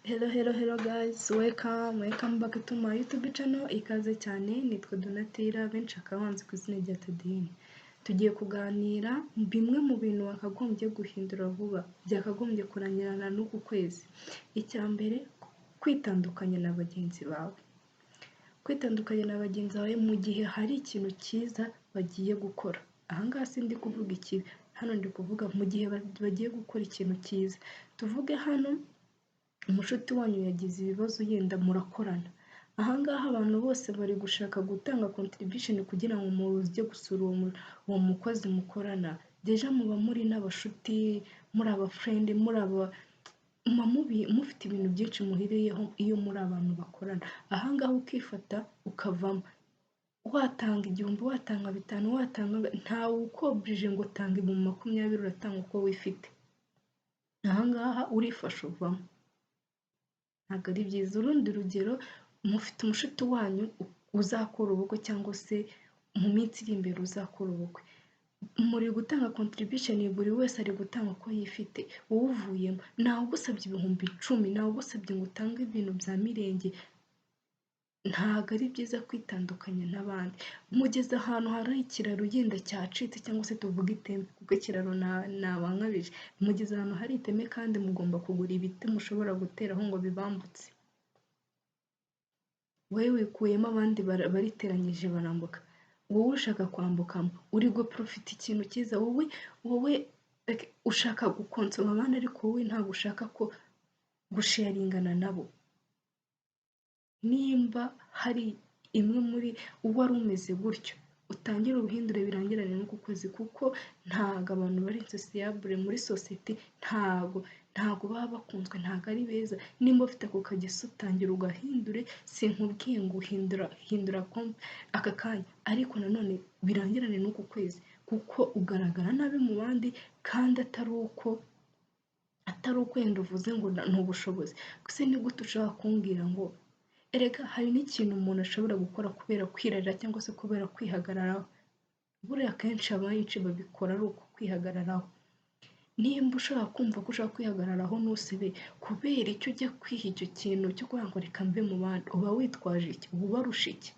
Hello guys, welcome back to my YouTube channel. Ikaze cyane, nitwa Donatira, benshi akabanzi ku izina rya Tadine. Tugiye kuganira bimwe mu bintu wakagombye guhindura vuba, byakagombye kurangirana n'uku kwezi. Icya mbere, kwitandukanya na bagenzi bawe. Kwitandukanya na bagenzi bawe mu gihe hari ikintu cyiza bagiye gukora. Ahangaha sindi kuvuga ikibi, hano ndi kuvuga mu gihe bagiye gukora ikintu cyiza. Tuvuge hano umushuti wanyu yagize ibibazo yenda murakorana. Ahangaha abantu bose bari gushaka gutanga contribution kugira ngo mujye gusura uwo mukozi mukorana. Deja muba muri n'abashuti, muri aba friend, mufite ibintu byinshi muhiriyeho iyo muri abantu bakorana. Ahangaha ukifata ukavamo, watanga 1000, watanga 5, watanga, ntawe ukobrije ngo tanga 20,000 uratanga uko wifite. Ahangaha urifasha uvamo, ntabwo ari byiza. Urundi rugero, mufite umushuti wanyu uzakora ubukwe cyangwa se mu minsi iri imbere uzakora ubukwe, muri gutanga contribution, buri wese ari gutanga uko yifite. Wowe uvuyemo, nawe ugusabye 10,000, nawe ugusabye ngo utange ibintu bya mirenge. Ntabwo ari byiza kwitandukanya n'abandi. Mugeze ahantu hari ikiraro yenda cyacitse cyangwa se tuvuga iteme, kuko ikiraro nabankabije. Mugeze ahantu hari iteme kandi mugomba kugura ibiti mushobora guteraho ngo bibambutse. Wowe wikuyemo, abandi bariteranyije barambuka, wowe ushaka kwambukamo, uri guprofita ikintu cyiza. Wowe ushaka gukonsoma abandi, ariko wowe ntabwo ushaka ko gusharingana nabo. Nimba hari imwe muri wari umeze gutyo, utangire ubuhindure birangirane n'uku kwezi, kuko ntabwo abantu bari sociable muri society, ntabwo baba bakunzwe, ntabwo ari beza. Nimba ufite ako kageso, utangira ugahindure. Sinkubwiye ngo hindura aka kanya, ariko nanone birangirane n'uku kwezi, kuko ugaragara nabi mu bandi kandi atari uko wenda uvuze ngo ni ubushobozi. Gusa ni gute ushobora kumbwira ngo erega hari n'ikintu umuntu ashobora gukora kubera kwirarira cyangwa se kubera kwihagararaho? Buriya akenshi abenshi babikora ari uko kwihagararaho. Nimba ushobora kumva ko ushaka kwihagararaho ntusebe, kubera icyo ujya kwiha icyo kintu cyo kugira ngo reka mve mu bandi, uba witwaje iki? uba ubarusha iki?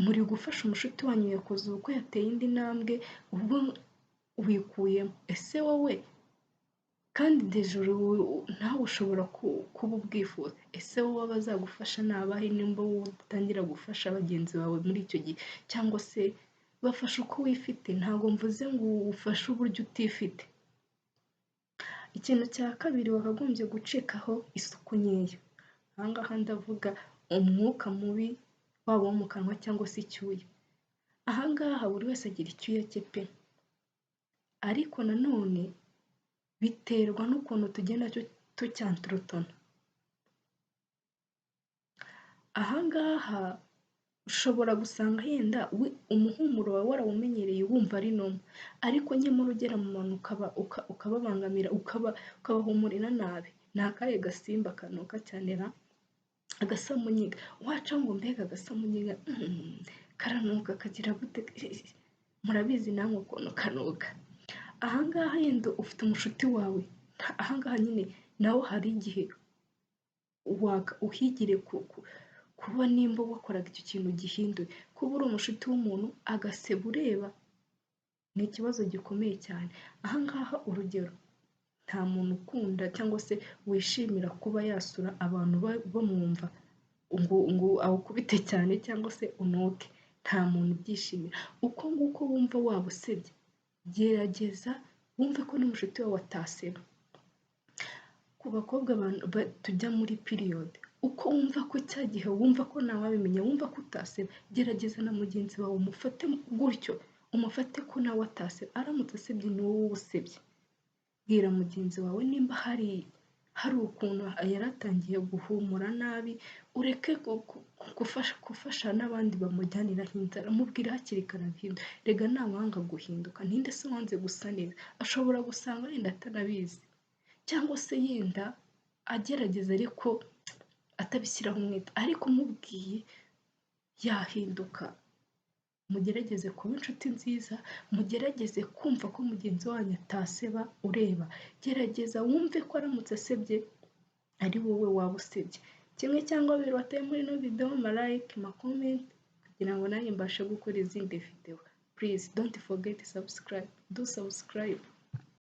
Muri gufasha umushuti wanyu yakoze ubukwe, yateye indi ntambwe, ubwo wikuyemo. Ese wowe kandi dejuru nawe ushobora kuba ubwifuza. Ese wowe abazagufasha ni abahe nimba wowe utangira gufasha bagenzi bawe muri icyo gihe? Cyangwa se bafasha uko wifite, ntabwo mvuze ngo ufashe uburyo utifite. Ikintu cya kabiri, wakagombye gucikaho isuku nkeya. Ahangaha ndavuga umwuka mubi, waba wo mu kanwa cyangwa se icyuya. Ahangaha buri wese agira icyuya cye pe, ariko nanone biterwa n'ukuntu tugenda tucyanturutona. Ahangaha ushobora gusanga yenda umuhumuro wawe warawumenyereye wumva ari noma, ariko nyamara ugera mu bantu ukababangamira, ukabahumurira nabi. Ni akahe gasimba kanuka cyane ra? Agasamunyiga. Waca ngo mbega agasamunyiga karanuka, kagira gute? Murabizi namwe ukuntu kanuka. Ahangaha yenda ufite umushuti wawe, ahangaha nyine nawe hari igihe uhigire kuba nimba wakoraga icyo kintu gihindure. Kuba uri umushuti w'umuntu agaseba ureba, ni ikibazo gikomeye cyane. Ahangaha urugero, nta muntu ukunda cyangwa se wishimira kuba yasura abantu bamwumva ngo awukubite cyane cyangwa se unuke. Nta muntu ubyishimira. Uko nguko wumva waba usebye, gerageza wumve ko n'umushuti wawe ataseba. Ku bakobwa tujya muri period, uko wumva ko cya gihe wumva ko nawe wabimenya, wumva ko utaseba, gerageza na mugenzi wawe umufate gutyo, umufate ko nawe ataseba. Aramutse asebye ni wowe usebye. Bwira mugenzi wawe nimba hari ukuntu yaratangiye guhumura nabi, ureke gufasha n'abandi bamujyaniraho inzara. Mubwire hakiri kare ahindura. Rega ntawanga guhinduka, ninde se wanze gusa neza? Ashobora gusanga yenda atanabizi, cyangwa se yenda agerageza ariko atabishyiraho umwete, ariko mubwiye yahinduka. Mugerageze kuba inshuti nziza, mugerageze kumva ko mugenzi wanyu ataseba ureba. Gerageza wumve ko aramutse asebye ari wowe waba usebye. Kimwe cyangwa bibiri wateye muri ino video, like, comment kugira ngo nanjye mbashe gukora izindi video. Please don't forget to subscribe. Do subscribe.